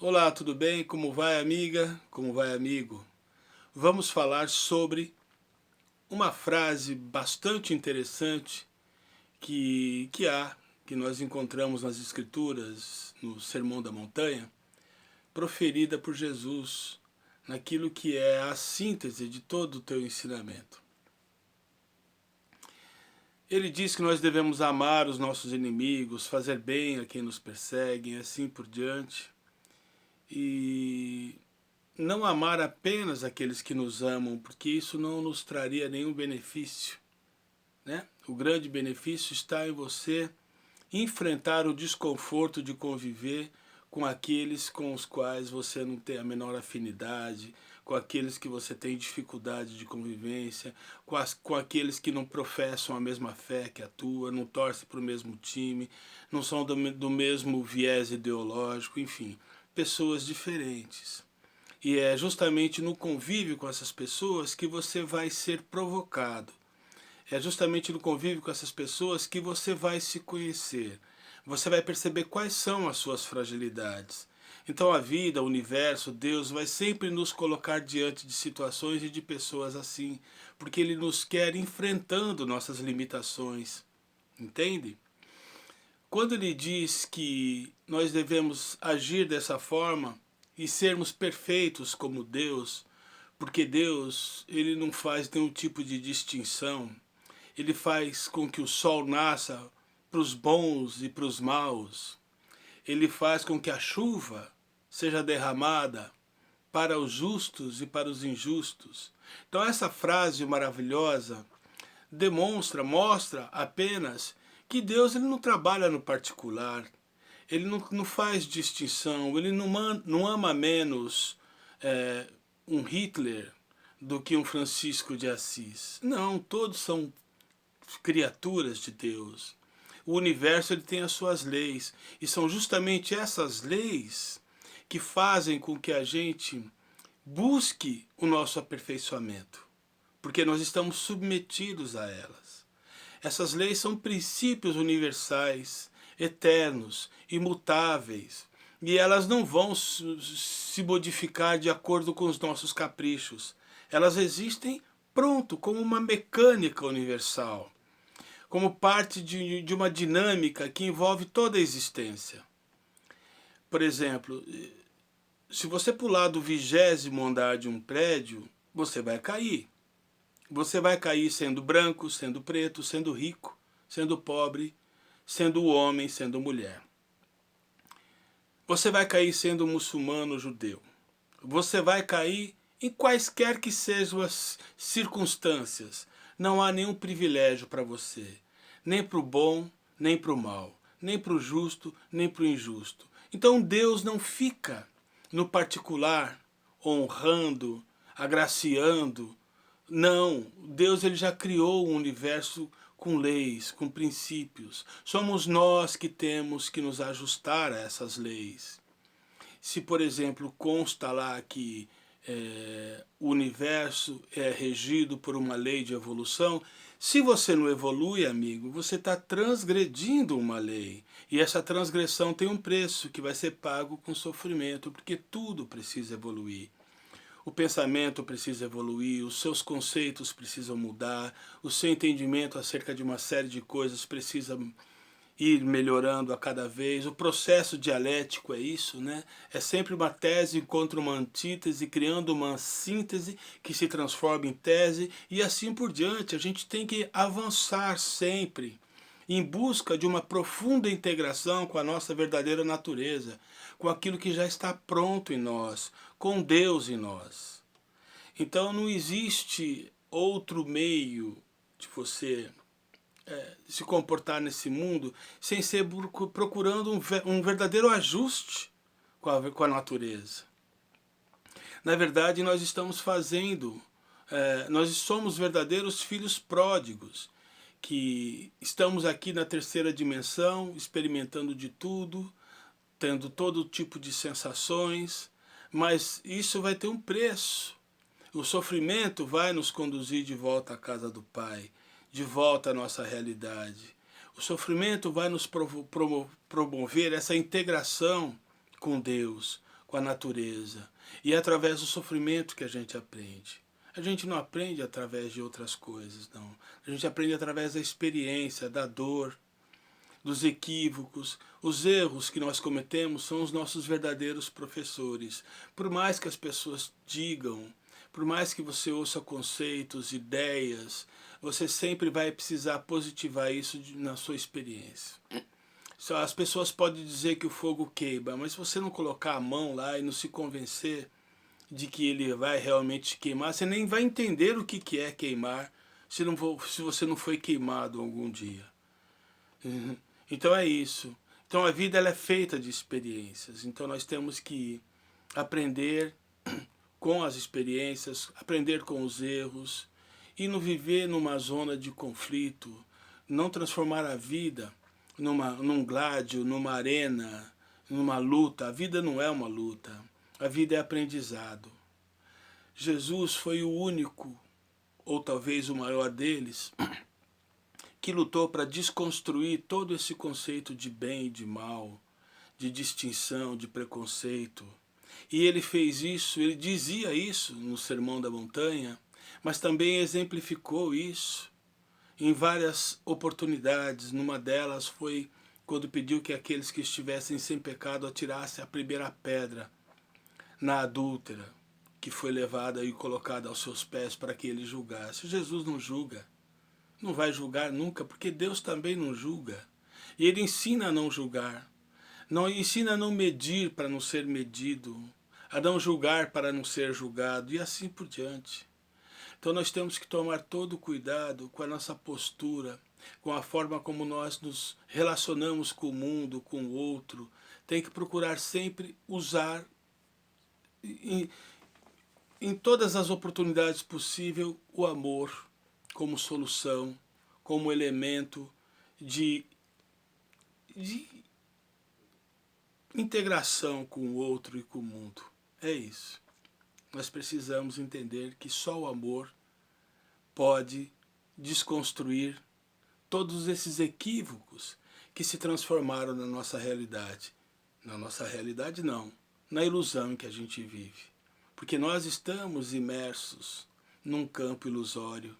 Olá, tudo bem? Como vai, amiga? Como vai, amigo? Vamos falar sobre uma frase bastante interessante que nós encontramos nas Escrituras, no Sermão da Montanha, proferida por Jesus, naquilo que é a síntese de todo o teu ensinamento. Ele diz que nós devemos amar os nossos inimigos, fazer bem a quem nos persegue, e assim por diante. E não amar apenas aqueles que nos amam, porque isso não nos traria nenhum benefício, né? O grande benefício está em você enfrentar o desconforto de conviver com aqueles com os quais você não tem a menor afinidade, com aqueles que você tem dificuldade de convivência, com aqueles que não professam a mesma fé que a tua, não torcem para o mesmo time, não são do mesmo viés ideológico, enfim, pessoas diferentes. E é justamente no convívio com essas pessoas que você vai ser provocado. É justamente no convívio com essas pessoas que você vai se conhecer. Você vai perceber quais são as suas fragilidades. Então a vida, o universo, Deus vai sempre nos colocar diante de situações e de pessoas assim, porque Ele nos quer enfrentando nossas limitações. Entende? Quando Ele diz que nós devemos agir dessa forma e sermos perfeitos como Deus, porque Deus, Ele não faz nenhum tipo de distinção. Ele faz com que o sol nasça para os bons e para os maus. Ele faz com que a chuva seja derramada para os justos e para os injustos. Então essa frase maravilhosa mostra apenas que Deus ele não trabalha no particular. Ele não faz distinção, ele não ama menos um Hitler do que um Francisco de Assis. Não, todos são criaturas de Deus. O universo ele tem as suas leis e são justamente essas leis que fazem com que a gente busque o nosso aperfeiçoamento, porque nós estamos submetidos a elas. Essas leis são princípios universais, eternos, imutáveis, e elas não vão se modificar de acordo com os nossos caprichos. Elas existem pronto, como uma mecânica universal, como parte de uma dinâmica que envolve toda a existência. Por exemplo, se você pular do 20º andar de um prédio, você vai cair. Você vai cair sendo branco, sendo preto, sendo rico, sendo pobre, sendo homem, sendo mulher. Você vai cair sendo muçulmano ou judeu. Você vai cair em quaisquer que sejam as circunstâncias. Não há nenhum privilégio para você. Nem para o bom, nem para o mal. Nem para o justo, nem para o injusto. Então Deus não fica no particular, honrando, agraciando. Não, Deus ele já criou um universo com leis, com princípios. Somos nós que temos que nos ajustar a essas leis. Se, por exemplo, consta lá que o universo é regido por uma lei de evolução, se você não evolui, amigo, você está transgredindo uma lei. E essa transgressão tem um preço que vai ser pago com sofrimento, porque tudo precisa evoluir. O pensamento precisa evoluir, os seus conceitos precisam mudar, o seu entendimento acerca de uma série de coisas precisa ir melhorando a cada vez. O processo dialético é isso, né? É sempre uma tese contra uma antítese, criando uma síntese que se transforma em tese e assim por diante. A gente tem que avançar sempre em busca de uma profunda integração com a nossa verdadeira natureza, com aquilo que já está pronto em nós, com Deus em nós. Então não existe outro meio de você se comportar nesse mundo sem ser procurando um verdadeiro ajuste com a natureza. Na verdade, nós estamos fazendo, nós somos verdadeiros filhos pródigos, que estamos aqui na terceira dimensão, experimentando de tudo, tendo todo tipo de sensações, mas isso vai ter um preço. O sofrimento vai nos conduzir de volta à casa do Pai, de volta à nossa realidade. O sofrimento vai nos promover essa integração com Deus, com a natureza. E é através do sofrimento que a gente aprende. A gente não aprende através de outras coisas, não. A gente aprende através da experiência, da dor, dos equívocos. Os erros que nós cometemos são os nossos verdadeiros professores. Por mais que as pessoas digam, por mais que você ouça conceitos, ideias, você sempre vai precisar positivar isso na sua experiência. As pessoas podem dizer que o fogo queima, mas se você não colocar a mão lá e não se convencer de que ele vai realmente queimar, você nem vai entender o que é queimar se você não foi queimado algum dia. Então é isso. Então a vida ela é feita de experiências. Então nós temos que aprender com as experiências, aprender com os erros e não viver numa zona de conflito, não transformar a vida num gládio, numa arena, numa luta. A vida não é uma luta, a vida é aprendizado. Jesus foi o único, ou talvez o maior deles, que lutou para desconstruir todo esse conceito de bem e de mal, de distinção, de preconceito. E ele fez isso, ele dizia isso no Sermão da Montanha, mas também exemplificou isso em várias oportunidades. Numa delas foi quando pediu que aqueles que estivessem sem pecado atirassem a primeira pedra na adúltera, que foi levada e colocada aos seus pés para que ele julgasse. Jesus não julga. Não vai julgar nunca, porque Deus também não julga. E ele ensina a não julgar. Não ensina a não medir para não ser medido, a não julgar para não ser julgado, e assim por diante. Então nós temos que tomar todo cuidado com a nossa postura, com a forma como nós nos relacionamos com o mundo, com o outro. Tem que procurar sempre usar em todas as oportunidades possíveis o amor como solução, como elemento de integração com o outro e com o mundo. É isso. Nós precisamos entender que só o amor pode desconstruir todos esses equívocos que se transformaram na nossa realidade. Na nossa realidade não, na ilusão em que a gente vive. Porque nós estamos imersos num campo ilusório,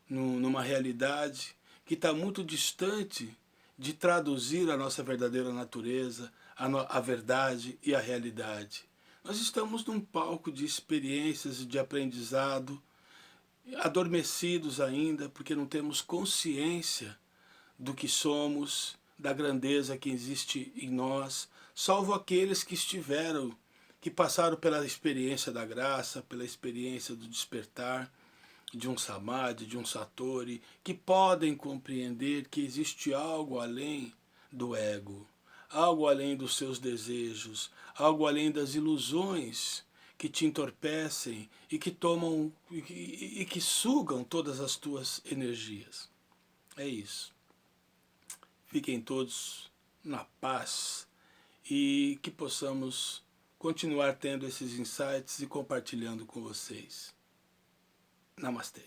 numa realidade que está muito distante de traduzir a nossa verdadeira natureza, a verdade e a realidade. Nós estamos num palco de experiências e de aprendizado, adormecidos ainda, porque não temos consciência do que somos, da grandeza que existe em nós, salvo aqueles que estiveram, que passaram pela experiência da graça, pela experiência do despertar, de um samadhi, de um satori, que podem compreender que existe algo além do ego, algo além dos seus desejos, algo além das ilusões que te entorpecem e que tomam e que sugam todas as tuas energias. É isso. Fiquem todos na paz e que possamos continuar tendo esses insights e compartilhando com vocês. Namastê.